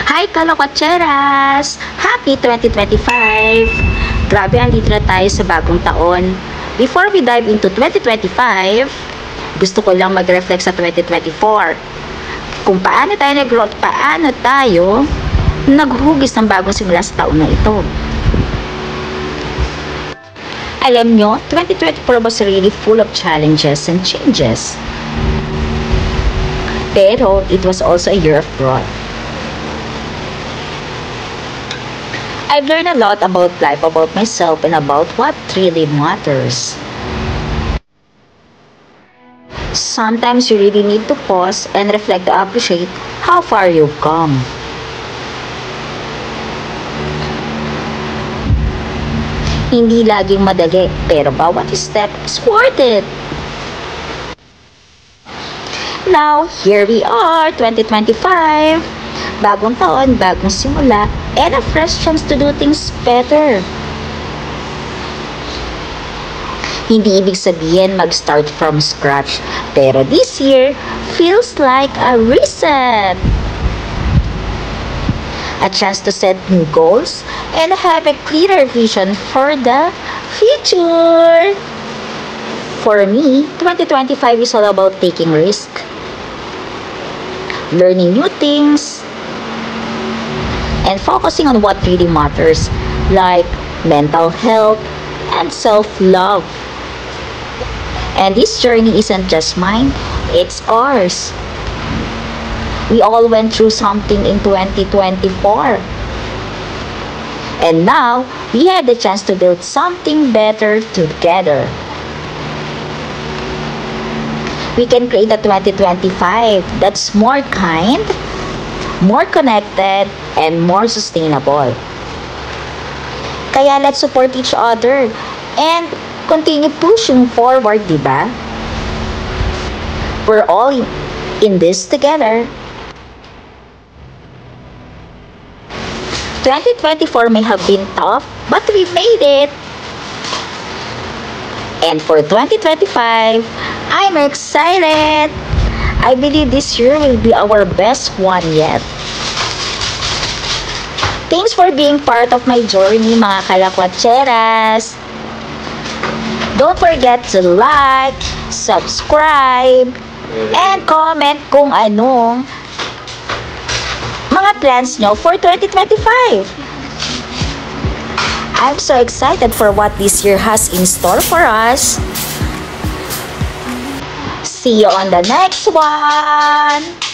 Hi, Kalokotseras! Happy 2025! Grabe, andito na tayo sa bagong taon. Before we dive into 2025, gusto ko lang mag-reflect sa 2024. Kung paano tayo nag-growth, paano tayo naghugis ng bagong simula sa taon na ito. Alam nyo, 2024 was really full of challenges and changes. Pero, it was also a year of growth. I've learned a lot about life, about myself, and about what really matters. Sometimes you really need to pause and reflect to appreciate how far you've come. Hindi laging madali, pero bawat step is worth it. Now, here we are, 2025. Bagong taon, bagong simula, and a fresh chance to do things better. Hindi ibig sabihin mag-start from scratch, pero this year feels like a reset. A chance to set new goals and have a clearer vision for the future. For me, 2025 is all about taking risk, learning new things, and focusing on what really matters, like mental health and self-love. And this journey isn't just mine, it's ours. We all went through something in 2024. And now, we had the chance to build something better together. We can create a 2025 that's more kind, more connected, and more sustainable. Kaya let's support each other and continue pushing forward, diba? We're all in this together. 2024 may have been tough, but we made it. And for 2025, I'm excited. I believe this year will be our best one yet. Thanks for being part of my journey, mga Kalokotseras. Don't forget to like, subscribe, and comment kung anong mga plans nyo for 2025. I'm so excited for what this year has in store for us. See you on the next one!